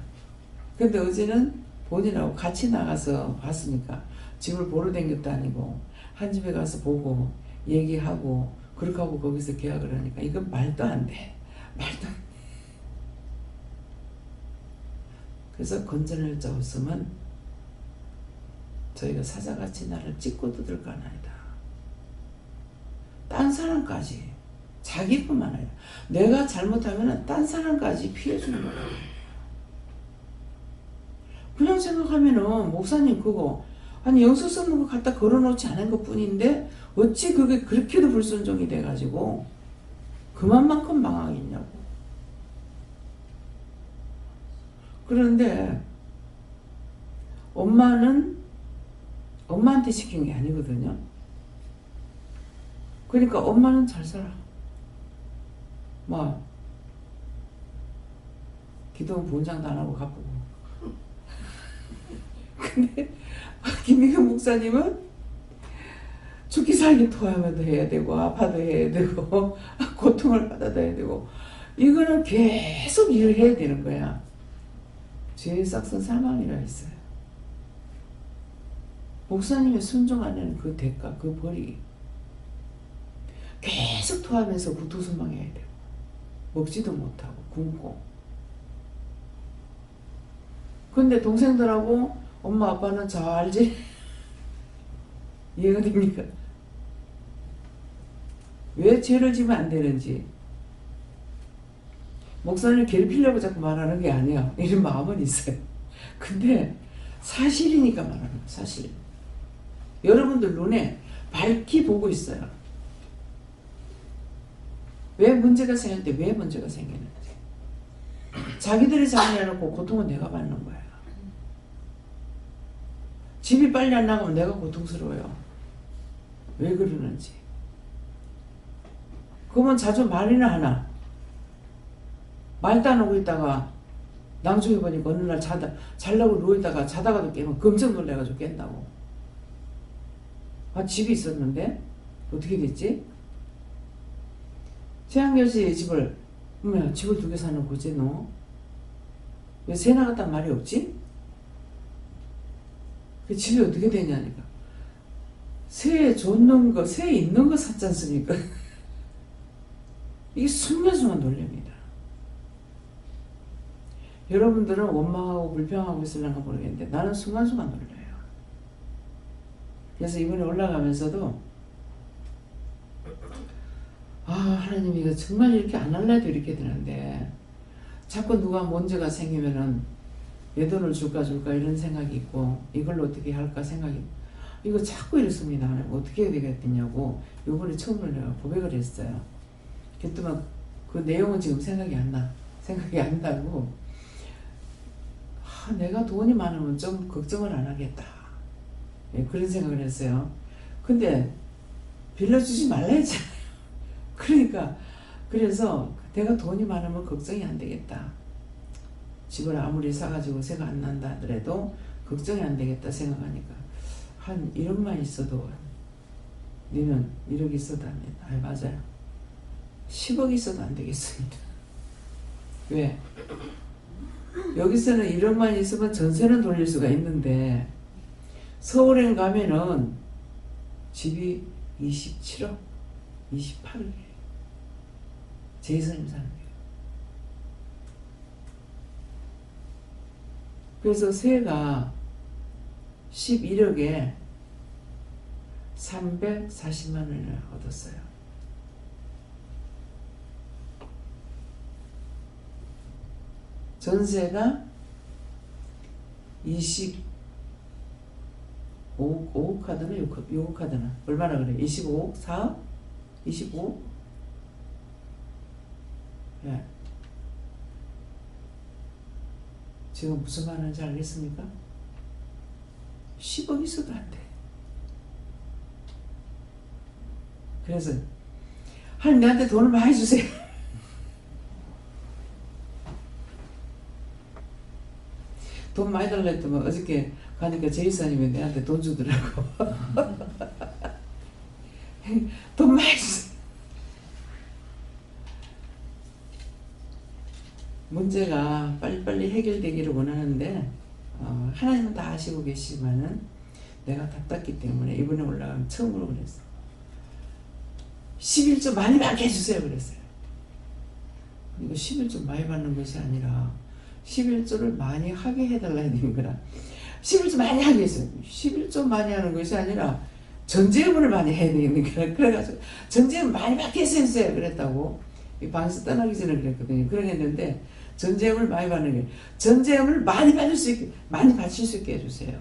근데 어제는 본인하고 같이 나가서 봤으니까, 집을 보러 댕겼도 아니고 한 집에 가서 보고 얘기하고 그렇게 하고 거기서 계약을 하니까 이건 말도 안 돼. 말도 안 돼. 그래서 건져낼 자 없으면 저희가 사자같이 나를 찍고 뜯을 까 나이다. 딴 사람까지, 자기뿐만 아니라 내가 잘못하면 딴 사람까지 피해 주는 거예요. 그냥 생각하면은 목사님 그거 아니 영수증 쓰는 거 갖다 걸어놓지 않은 것 뿐인데 어찌 그게 그렇게도 불순종이 돼가지고 그만큼 망하겠냐고. 그런데 엄마는 엄마한테 시킨 게 아니거든요. 그러니까 엄마는 잘 살아. 뭐 기도원 본장도 안 하고 가쁘고 근데 김미경 목사님은 죽기 살기 토하면도 해야 되고 아파도 해야 되고 고통을 받아도 해야 되고 이거는 계속 일을 해야 되는 거야. 죄의 싹은 사망이라 했어요. 목사님의 순종 안에는 그 대가, 그 벌이 계속 토하면서 구토순망해야 되고 먹지도 못하고 굶고. 근데 동생들하고 엄마 아빠는 잘 이해가 됩니까? 왜 죄를 지면 안 되는지. 목사님을 괴롭히려고 자꾸 말하는 게 아니야. 이런 마음은 있어요. 근데 사실이니까 말하는 거야. 사실. 여러분들 눈에 밝히 보고 있어요. 왜 문제가 생겼는데 왜 문제가 생겼는지. 자기들이 잘해놓고 고통은 내가 받는 거야. 집이 빨리 안 나가면 내가 고통스러워요. 왜 그러는지. 그러면 자주 말이나 하나. 말도 안 하고 있다가 나중에 보니까 어느 날 자려고 누워있다가 자다가도 깨면 깜짝 놀래가지고 깬다고. 아, 집이 있었는데 어떻게 됐지? 최한결 씨 집을 두 개 사는 거지 너? 왜 새 나갔단 말이 없지? 그 집이 어떻게 되냐니까. 새 줬는 거, 새 있는 거 샀지 않습니까? 이게 순간순간 놀랍니다. 여러분들은 원망하고 불평하고 있으려나 모르겠는데 나는 순간순간 놀라요. 그래서 이번에 올라가면서도 하나님 이거 정말 이렇게 안 할래도 이렇게 되는데 자꾸 누가 문제가 생기면은 내 돈을 줄까 이런 생각이 있고 이걸로 어떻게 할까 생각이 이거 자꾸 이렇습니다. 어떻게 해야 되겠냐고 요번에 처음으로 내가 고백을 했어요. 그랬더니 그 내용은 지금 생각이 안 나고 내가 돈이 많으면 좀 걱정을 안 하겠다. 그런 생각을 했어요. 근데 빌려주지 말라 했잖아요. 그러니까 그래서 내가 돈이 많으면 걱정이 안 되겠다. 집을 아무리 사가지고 새가 안 난다 하더라도 걱정이 안 되겠다 생각하니까 한 1억만 있어도 너는 1억 있어도 안 된다. 맞아요. 10억 있어도 안 되겠습니다. 왜? 여기서는 1억만 있으면 전세는 돌릴 수가 있는데 서울에 가면은 집이 27억, 28억이에요. 제이선님 사는 게. 그래서 세가 11억에 340만 원을 얻었어요. 전세가 5억 카드나 6억 카드나 얼마나 그래? 25억? 4억? 25억? 예. 지금 무슨 말 하는지 알겠습니까? 10억 있어도 안 돼. 그래서 하나님 나한테 돈을 많이 주세요. 돈 많이 달라 했더니 어저께 가니까 제이사님이 내한테 돈 주더라고. 돈 많이 주세요. 문제가 빨리빨리 해결되기를 원하는데 하나님은 다 아시고 계시지만은 내가 답답기 때문에 이번에 올라가면 처음으로 그랬어. 11조 많이 받게 해주세요 그랬어요. 이거 11조 많이 받는 것이 아니라 11조를 많이 하게 해달라 되는 거라. 11조 많이 하게 했어요. 11조 많이 하는 것이 아니라 전재물을 많이 해야 되는 거라. 그래가지고 전재물 많이 받게 해주세요 그랬다고. 이 방에서 떠나기 전에 그랬거든요. 그러겠는데 전재물을 많이 받는 게 전재물을 많이 받을 수 있게 많이 바칠 수 있게 해주세요.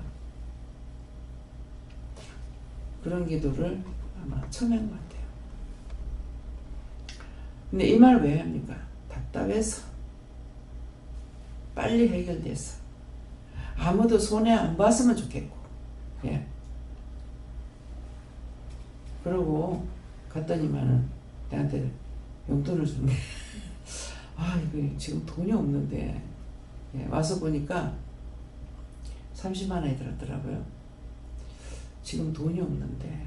그런 기도를 아마 처음 한 것 같아요. 근데 이 말 왜 합니까? 답답해서 빨리 해결돼서 아무도 손해 안 봤으면 좋겠고 예. 그러고 갔더니만은 내한테 용돈을 주는 게 이거 지금 돈이 없는데 예, 와서 보니까 30만 원이 들었더라고요. 지금 돈이 없는데,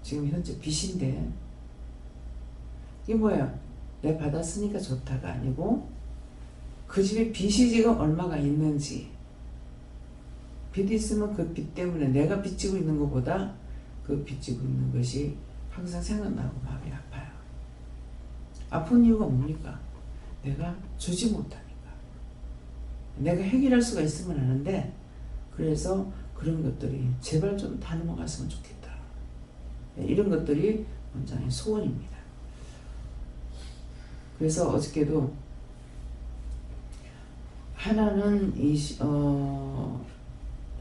지금 현재 빚인데, 이게 뭐야? 내가 받았으니까 좋다가 아니고 그 집에 빚이 지금 얼마가 있는지, 빚이 있으면 그 빚 때문에 내가 빚지고 있는 것보다 그 빚지고 있는 것이 항상 생각나고 마음이 아파요. 아픈 이유가 뭡니까? 내가 주지 못하니까. 내가 해결할 수가 있으면 하는데, 그래서 그런 것들이 제발 좀 다 넘어갔으면 좋겠다. 이런 것들이 원장의 소원입니다. 그래서 어저께도 하나는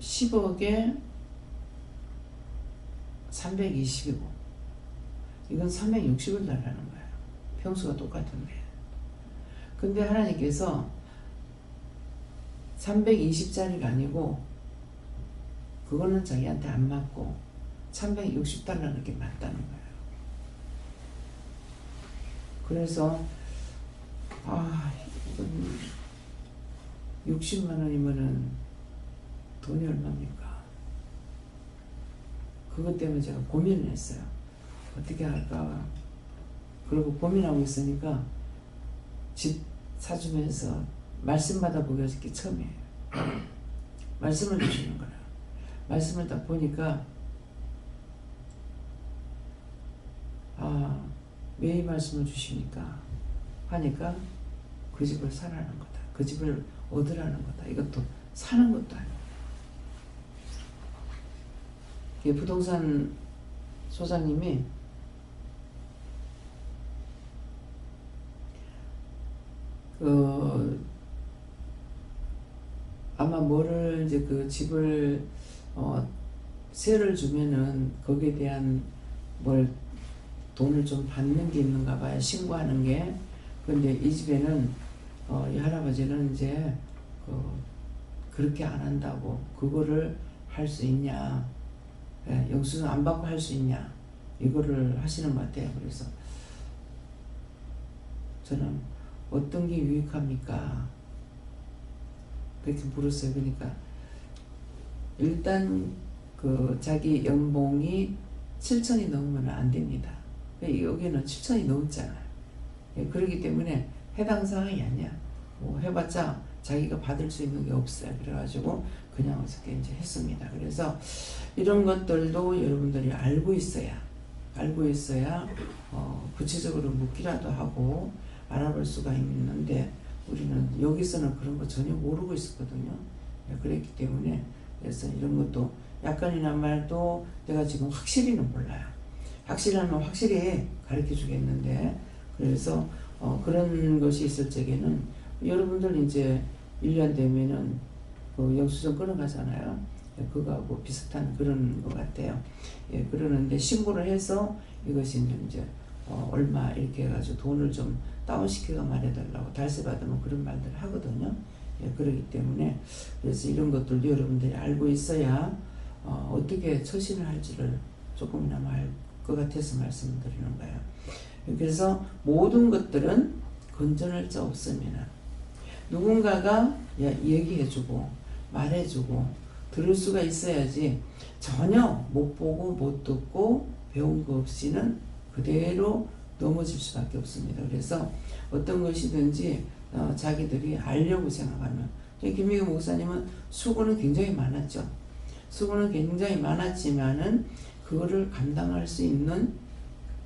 10억에 320이고 이건 360을 달라는 거예요. 평수가 똑같은데. 근데 하나님께서 320짜리가 아니고 그거는 자기한테 안 맞고 360달러는 게 맞다는 거예요. 그래서 이건 60만 원이면은 돈이 얼마입니까? 그것 때문에 제가 고민을 했어요. 어떻게 할까? 그리고 고민하고 있으니까 집 사주면서 말씀 받아보기 어저께 처음이에요. 말씀을 주시는 거예요. 말씀을 딱 보니까 왜 이 말씀을 주십니까? 하니까 그 집을 사라는 거다. 그 집을 얻으라는 거다. 이것도 사는 것도 아니고. 부동산 소장님이 아마 뭐를 이제 그 집을 세를 주면은 거기에 대한 뭘 돈을 좀 받는 게 있는가 봐요. 신고하는 게. 근데 이 집에는 이 할아버지는 이제 그렇게 안 한다고. 그거를 할 수 있냐, 영수증 안 받고 할 수 있냐, 이거를 하시는 것 같아요. 그래서 저는 어떤 게 유익합니까? 그렇게 물었어요. 그러니까 일단 자기 연봉이 7천이 넘으면 안 됩니다. 여기는 7천이 넘었잖아요. 그렇기 때문에 해당 사항이 아니야. 뭐 해봤자 자기가 받을 수 있는 게 없어요. 그래가지고 그냥 어저께 이제 했습니다. 그래서 이런 것들도 여러분들이 알고 있어야 구체적으로 묻기라도 하고 알아볼 수가 있는데, 우리는 여기서는 그런 거 전혀 모르고 있었거든요. 그랬기 때문에 그래서 이런 것도 약간이나 말도 내가 지금 확실히는 몰라요. 확실하면 확실히 가르쳐 주겠는데, 그래서 그런 것이 있을 적에는 여러분들 이제 1년 되면은 영수증 끊어가잖아요. 그거하고 비슷한 그런 것 같아요. 그러는데 신고를 해서 이것이 이제 얼마 이렇게 해가지고 돈을 좀 다운시켜가 말해달라고 달세 받으면 그런 말들을 하거든요. 그렇기 때문에 그래서 이런 것들도 여러분들이 알고 있어야 어떻게 처신을 할지를 조금이나마 알 것 같아서 말씀을 드리는 거예요. 그래서 모든 것들은 건전할 자 없으면 누군가가 얘기해주고 말해주고 들을 수가 있어야지, 전혀 못 보고 못 듣고 배운 거 없이는 그대로 넘어질 수밖에 없습니다. 그래서 어떤 것이든지 자기들이 알려고 생각하면, 김미경 목사님은 수고는 굉장히 많았죠. 수고는 굉장히 많았지만은 그거를 감당할 수 있는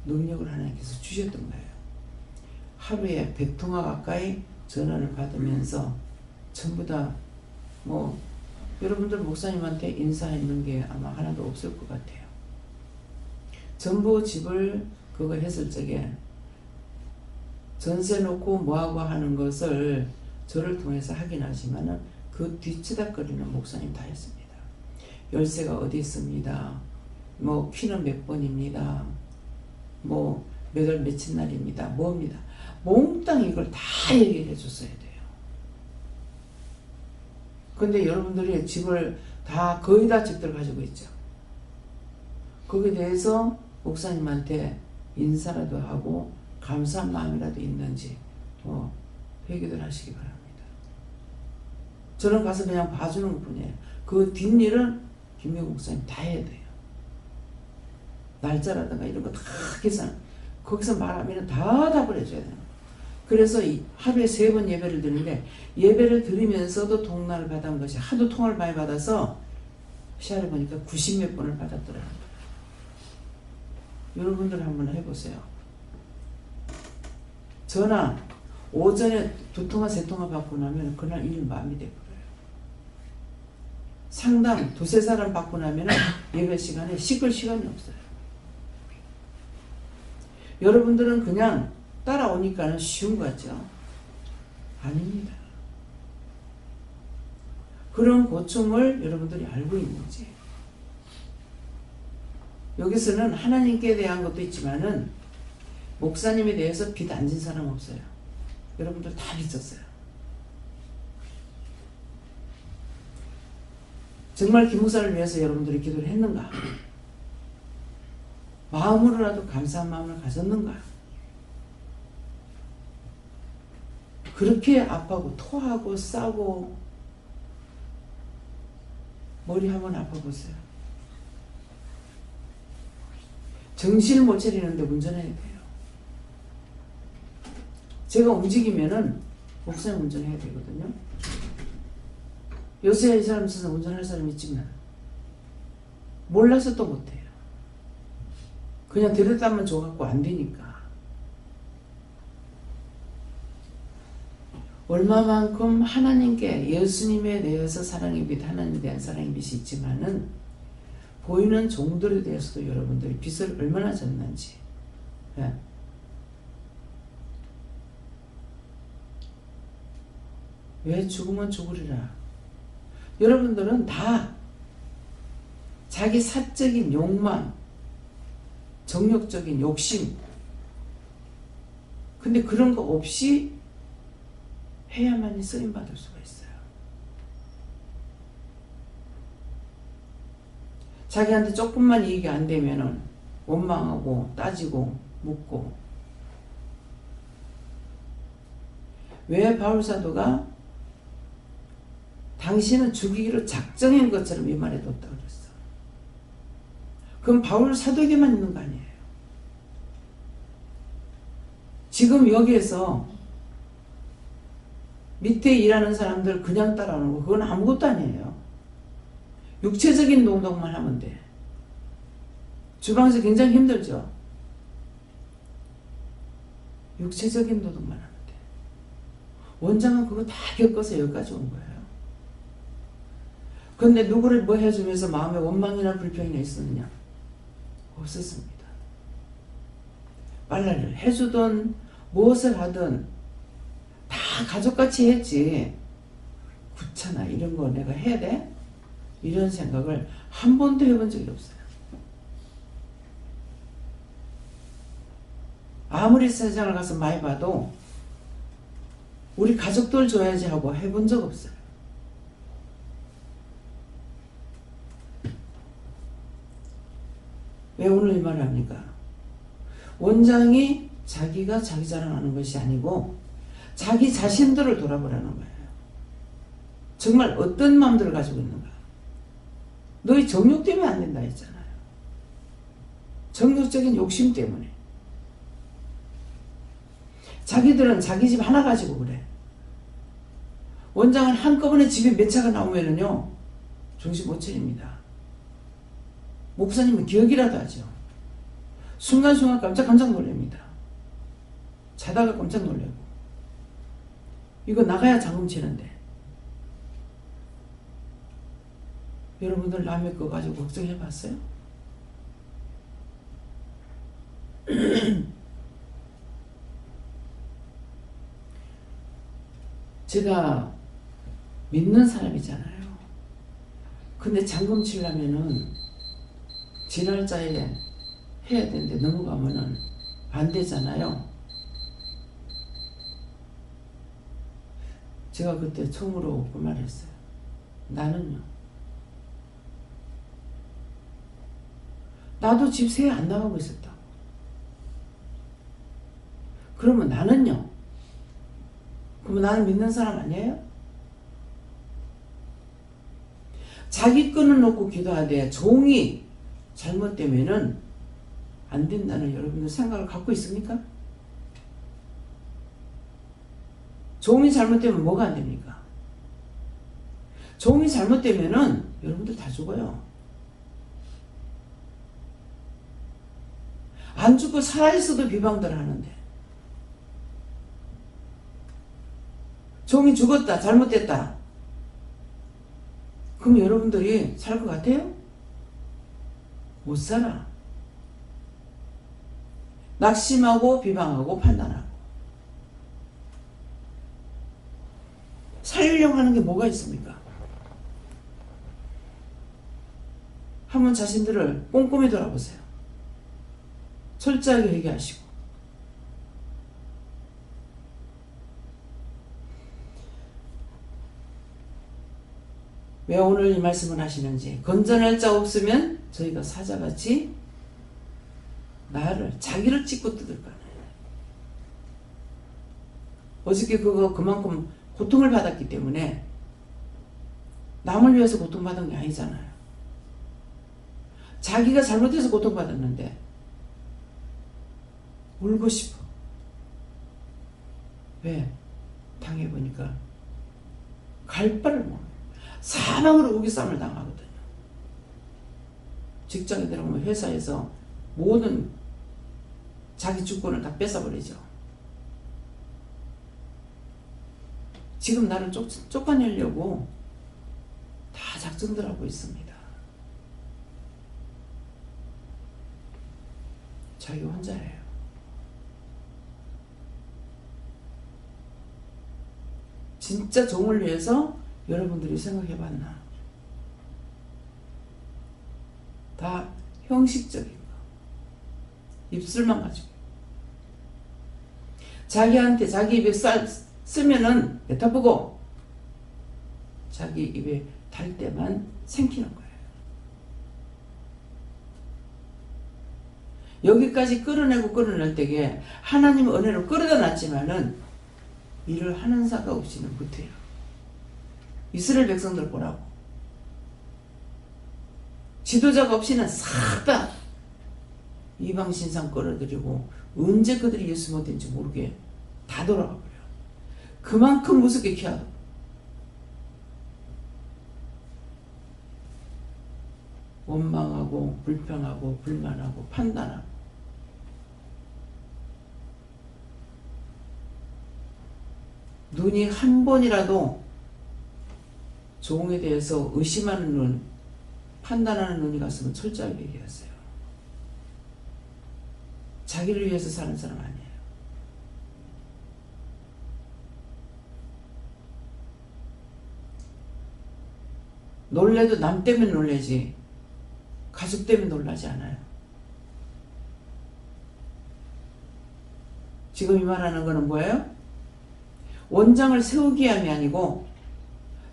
능력을 하나님께서 주셨던 거예요. 하루에 100통화 가까이 전화를 받으면서 전부 다 여러분들 목사님한테 인사했는 게 아마 하나도 없을 것 같아요. 전부 집을 그거 했을 적에 전세 놓고 뭐하고 하는 것을 저를 통해서 하긴 하지만은 그 뒤치다거리는 목사님 다 했습니다. 열쇠가 어디 있습니다. 키는 몇 번입니다. 몇 월 며칠 날입니다. 뭐입니다. 몽땅 이걸 다 얘기해 줬어야 돼요. 근데 여러분들이 집을 거의 다 집들 가지고 있죠. 거기에 대해서 목사님한테 인사라도 하고 감사한 마음이라도 있는지 회개를 하시기 바랍니다. 저는 가서 그냥 봐주는 것 뿐이에요. 그 뒷일은 김명국 목사님 다 해야 돼요. 날짜라든가 이런 거 다 계산. 거기서 말하면 다 답을 해줘야 돼요. 그래서 하루에 3번 예배를 드리는데 예배를 드리면서도 통화를 받은 것이 하도 통화를 많이 받아서 시야를 보니까 90몇 번을 받았더라고요. 여러분들 한번 해보세요. 전화 오전에 2통화 3통화 받고 나면 그날 일 마음이 돼버려요. 상담 2-3사람 받고 나면 예배 시간에 씻을 시간이 없어요. 여러분들은 그냥 따라오니까 쉬운 거 같죠? 아닙니다. 그런 고충을 여러분들이 알고 있는지. 여기서는 하나님께 대한 것도 있지만은 목사님에 대해서 빚 안 진 사람 없어요. 여러분들 다 빚졌어요. 정말 김 목사를 위해서 여러분들이 기도를 했는가? 마음으로라도 감사한 마음을 가졌는가? 그렇게 아파하고 토하고 싸고 머리 한번 아파보세요. 정신을 못 차리는데 운전해야 돼요. 제가 움직이면은 목사님 운전해야 되거든요. 요새 이 사람 있어서 운전할 사람 있지만 몰라서 또 못해요. 그냥 들었다면 줘갖고 안 되니까. 얼마만큼 하나님께 예수님에 대해서 사랑의 빛, 하나님에 대한 사랑의 빛이 있지만은 보이는 종들에 대해서도 여러분들이 빛을 얼마나 졌는지. 예. 왜 죽으면 죽으리라. 여러분들은 다 자기 사적인 욕망, 정욕적인 욕심, 근데 그런 거 없이 해야만이 쓰임받을 수가 있어요. 자기한테 조금만 이익이 안 되면은 원망하고 따지고 묻고. 왜 바울사도가 당신은 죽이기로 작정한 것처럼 이 말에 뒀다 그랬어. 그럼 바울사도에게만 있는 거 아니에요. 지금 여기에서 밑에 일하는 사람들 그냥 따라오는 거 그건 아무것도 아니에요. 육체적인 노동만 하면 돼. 주방에서 굉장히 힘들죠. 육체적인 노동만 하면 돼. 원장은 그거 다 겪어서 여기까지 온 거예요. 그런데 누구를 뭐 해주면서 마음에 원망이나 불평이나 있었느냐? 없었습니다. 빨래를 해주든 무엇을 하든 다 가족같이 했지. 귀찮아 이런 거 내가 해야 돼? 이런 생각을 한 번도 해본 적이 없어요. 아무리 세상을 가서 많이 봐도 우리 가족들 줘야지 하고 해본 적 없어요. 왜 오늘 이 말을 합니까? 원장이 자기가 자기 자랑하는 것이 아니고 자기 자신들을 돌아보라는 거예요. 정말 어떤 마음들을 가지고 있는가? 너희 정욕 때문에 안 된다 했잖아요. 정욕적인 욕심 때문에. 자기들은 자기 집 하나 가지고 그래. 원장은 한꺼번에 집에 몇 차가 나오면은요, 정신 못 차립니다. 목사님은 기억이라도 하죠. 순간순간 깜짝 놀랍니다. 자다가 깜짝 놀라고. 이거 나가야 잠금 치는데. 여러분들 남의 거 가지고 걱정해 봤어요? 제가 믿는 사람이잖아요. 근데 잠금 치려면은 지날짜에 해야 되는데 넘어가면은 안 되잖아요. 제가 그때 처음으로 그 말을 했어요. 나는요. 나도 집 새 안 나가고 있었다고. 그러면 나는요. 그러면 나는 믿는 사람 아니에요? 자기 끊어놓고 기도하되 종이 잘못되면은 안 된다는 여러분들 생각을 갖고 있습니까? 종이 잘못되면 뭐가 안 됩니까? 종이 잘못되면은 여러분들 다 죽어요. 안 죽고 살아있어도 비방들 하는데, 종이 죽었다, 잘못됐다, 그럼 여러분들이 살 것 같아요? 못 살아. 낙심하고 비방하고 판단하고. 살려고 하는 게 뭐가 있습니까? 한번 자신들을 꼼꼼히 돌아보세요. 철저하게 회개하시고. 왜 오늘 이 말씀을 하시는지. 건전할 자 없으면 저희가 사자같이 자기를 찢고 뜯을 거예요. 어저께 그만큼 고통을 받았기 때문에 남을 위해서 고통받은 게 아니잖아요. 자기가 잘못해서 고통받았는데 울고 싶어. 왜? 당해보니까 갈 바를 모르고 사망으로 우기싸움을 당하거든요. 직장에 들어가면 회사에서 모든 자기 주권을 다 뺏어버리죠. 지금 나를 쫓아내려고 다 작전들 하고 있습니다. 자기 혼자예요. 진짜 종을 위해서 여러분들이 생각해봤나? 다 형식적인 거. 입술만 가지고. 자기한테 자기 입에 쓰면은 뱉어보고 자기 입에 달 때만 생기는 거예요. 여기까지 끌어낼 때에 하나님의 은혜로 끌어다 놨지만은 일을 하는 사가 없이는 못해요. 이스라엘 백성들 보라고. 지도자가 없이는 싹 다 이방 신상 끌어들이고 언제 그들이 예수 못된지 모르게 다 돌아가 버려요. 그만큼 무섭게 키워요. 원망하고 불평하고 불만하고 판단하고. 눈이 한 번이라도 종에 대해서 의심하는 눈, 판단하는 눈이 갔으면 철저하게 얘기했어요. 자기를 위해서 사는 사람 아니에요. 놀래도 남 때문에 놀래지 가족 때문에 놀라지 않아요. 지금 이 말하는 거는 뭐예요? 원장을 세우기 위함이 아니고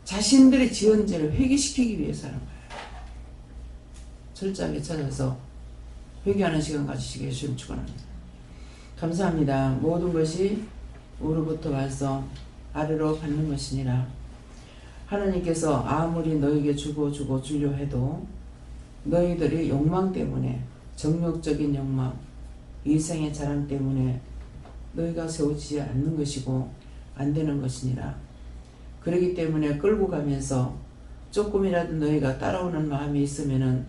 자신들의 지은 죄를 회개시키기 위해서 하는 거예요. 철저하게 찾아서 회개하는 시간 가지시기에 주님 축원합니다. 감사합니다. 모든 것이 우로부터 와서 아래로 받는 것이니라. 하나님께서 아무리 너에게 주려 해도 너희들이 욕망 때문에, 정욕적인 욕망, 이생의 자랑 때문에 너희가 세우지 않는 것이고 안 되는 것이니라. 그렇기 때문에 끌고 가면서 조금이라도 너희가 따라오는 마음이 있으면은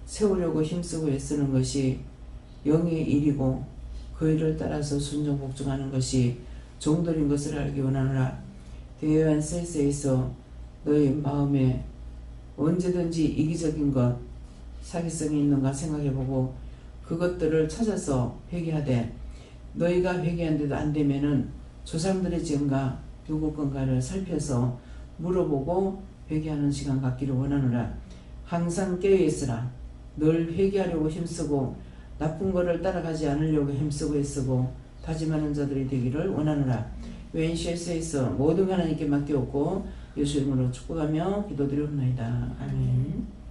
세우려고 힘쓰고 애쓰는 것이 영의 일이고 그 일을 따라서 순종 복종하는 것이 종들인 것을 알기 원하노라. 대여한 세세에서 너희 마음에 언제든지 이기적인 것, 사기성이 있는가 생각해보고 그것들을 찾아서 회개하되, 너희가 회개한데도 안 되면은 조상들의 죄인가 누구 건가를 살펴서 물어보고 회개하는 시간 갖기를 원하노라. 항상 깨어있으라. 늘 회개하려고 힘쓰고 나쁜 것을 따라가지 않으려고 힘쓰고 애쓰고 다짐하는 자들이 되기를 원하노라. 웬시에서 모든 하나님께 맡겨오고 예수 이름으로 축복하며 기도드리옵나이다. 아멘.